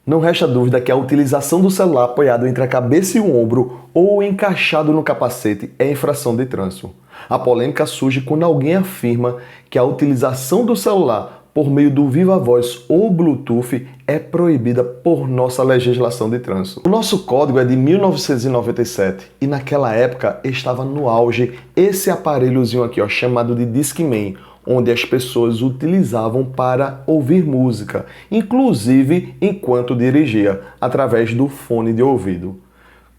Não resta dúvida que a utilização do celular apoiado entre a cabeça e o ombro ou encaixado no capacete é infração de trânsito. A polêmica surge quando alguém afirma que a utilização do celular por meio do Viva Voz ou Bluetooth é proibida por nossa legislação de trânsito. O nosso código é de 1997 e naquela época estava no auge esse aparelhozinho aqui, chamado de Discman, onde as pessoas utilizavam para ouvir música, inclusive enquanto dirigia, através do fone de ouvido.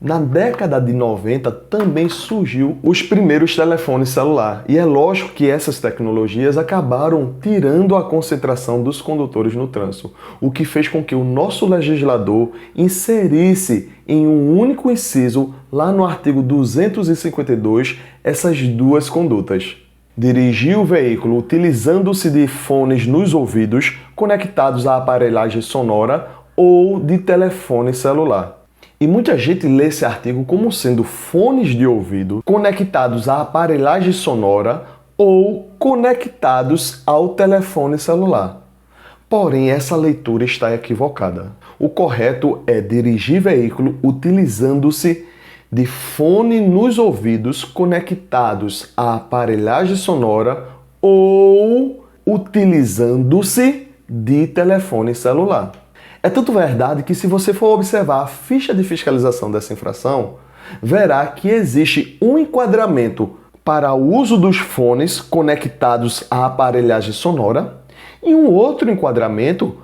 Na década de 90 também surgiu os primeiros telefones celular, e é lógico que essas tecnologias acabaram tirando a concentração dos condutores no trânsito, o que fez com que o nosso legislador inserisse em um único inciso, lá no artigo 252, essas duas condutas. Dirigir o veículo utilizando-se de fones nos ouvidos conectados à aparelhagem sonora ou de telefone celular. E muita gente lê esse artigo como sendo fones de ouvido conectados à aparelhagem sonora ou conectados ao telefone celular. Porém, essa leitura está equivocada. O correto é dirigir veículo utilizando-se de fone nos ouvidos conectados à aparelhagem sonora ou utilizando-se de telefone celular. É tanto verdade que, se você for observar a ficha de fiscalização dessa infração, verá que existe um enquadramento para o uso dos fones conectados à aparelhagem sonora e um outro enquadramento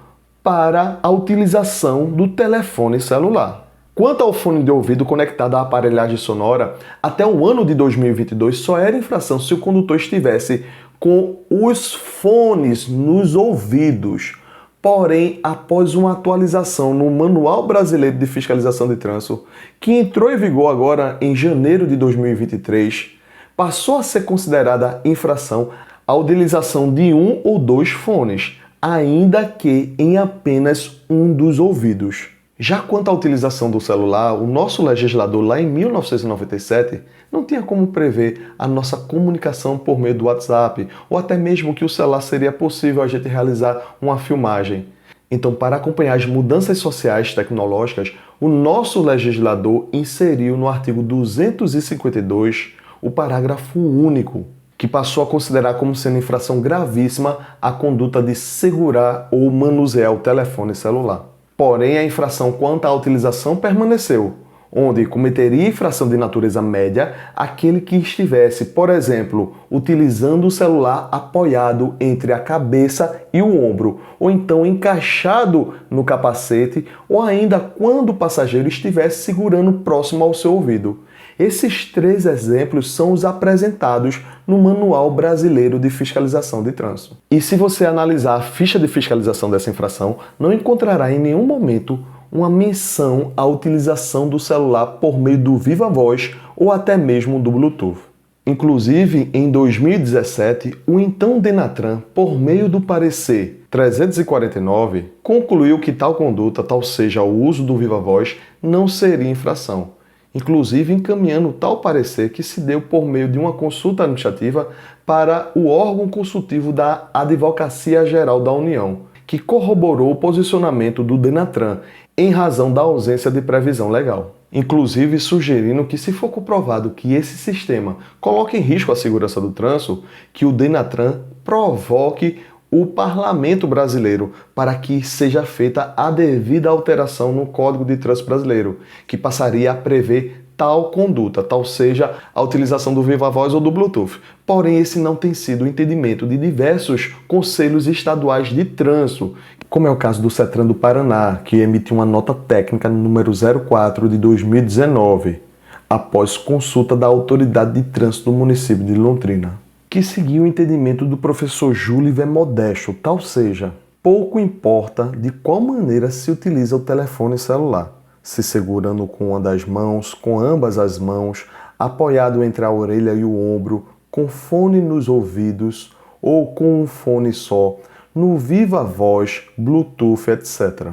para a utilização do telefone celular. Quanto ao fone de ouvido conectado à aparelhagem sonora, até o ano de 2022 só era infração se o condutor estivesse com os fones nos ouvidos. Porém, após uma atualização no Manual Brasileiro de Fiscalização de Trânsito, que entrou em vigor agora em janeiro de 2023, passou a ser considerada infração a utilização de um ou dois fones, ainda que em apenas um dos ouvidos. Já quanto à utilização do celular, o nosso legislador lá em 1997 não tinha como prever a nossa comunicação por meio do WhatsApp, ou até mesmo que o celular seria possível a gente realizar uma filmagem. Então, para acompanhar as mudanças sociais tecnológicas, o nosso legislador inseriu no artigo 252 o parágrafo único, que passou a considerar como sendo infração gravíssima a conduta de segurar ou manusear o telefone celular. Porém, a infração quanto à utilização permaneceu, onde cometeria infração de natureza média aquele que estivesse, por exemplo, utilizando o celular apoiado entre a cabeça e o ombro, ou então encaixado no capacete, ou ainda quando o passageiro estivesse segurando próximo ao seu ouvido. Esses três exemplos são os apresentados no Manual Brasileiro de Fiscalização de Trânsito. E se você analisar a ficha de fiscalização dessa infração, não encontrará em nenhum momento uma menção à utilização do celular por meio do Viva Voz ou até mesmo do Bluetooth. Inclusive, em 2017, o então Denatran, por meio do parecer 349, concluiu que tal conduta, tal seja o uso do Viva Voz, não seria infração. Inclusive encaminhando tal parecer que se deu por meio de uma consulta administrativa para o órgão consultivo da Advocacia Geral da União, que corroborou o posicionamento do Denatran em razão da ausência de previsão legal. Inclusive sugerindo que, se for comprovado que esse sistema coloca em risco a segurança do trânsito, que o Denatran provoque o Parlamento brasileiro para que seja feita a devida alteração no Código de Trânsito Brasileiro, que passaria a prever tal conduta, tal seja a utilização do Viva Voz ou do Bluetooth. Porém, esse não tem sido o entendimento de diversos conselhos estaduais de trânsito, como é o caso do CETRAN do Paraná, que emitiu uma nota técnica número 04 de 2019, após consulta da Autoridade de Trânsito do município de Londrina, que seguiu o entendimento do professor Júliver Modesto, tal seja, pouco importa de qual maneira se utiliza o telefone celular, se segurando com uma das mãos, com ambas as mãos, apoiado entre a orelha e o ombro, com fone nos ouvidos ou com um fone só, no Viva Voz, Bluetooth, etc.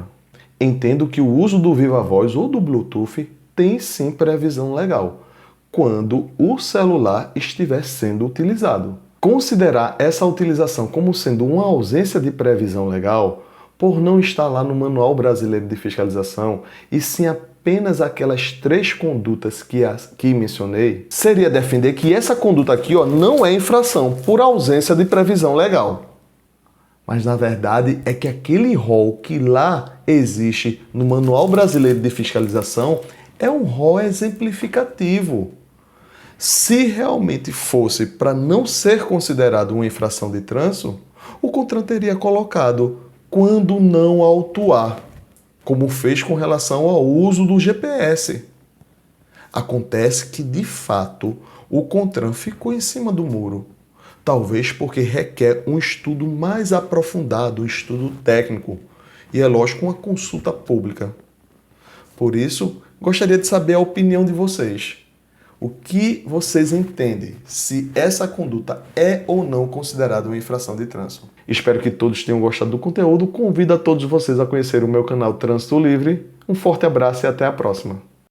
Entendo que o uso do Viva Voz ou do Bluetooth tem sim previsão legal, quando o celular estiver sendo utilizado. Considerar essa utilização como sendo uma ausência de previsão legal por não estar lá no Manual Brasileiro de Fiscalização, e sim apenas aquelas 3 condutas que mencionei, seria defender que essa conduta aqui não é infração, por ausência de previsão legal. Mas na verdade é que aquele rol que lá existe no Manual Brasileiro de Fiscalização é um rol exemplificativo. Se realmente fosse para não ser considerado uma infração de trânsito, o CONTRAN teria colocado quando não autuar, como fez com relação ao uso do GPS. Acontece que, de fato, o CONTRAN ficou em cima do muro. Talvez porque requer um estudo mais aprofundado, um estudo técnico. E é lógico, uma consulta pública. Por isso, gostaria de saber a opinião de vocês. O que vocês entendem? Se essa conduta é ou não considerada uma infração de trânsito? Espero que todos tenham gostado do conteúdo. Convido a todos vocês a conhecer o meu canal Trânsito Livre. Um forte abraço e até a próxima.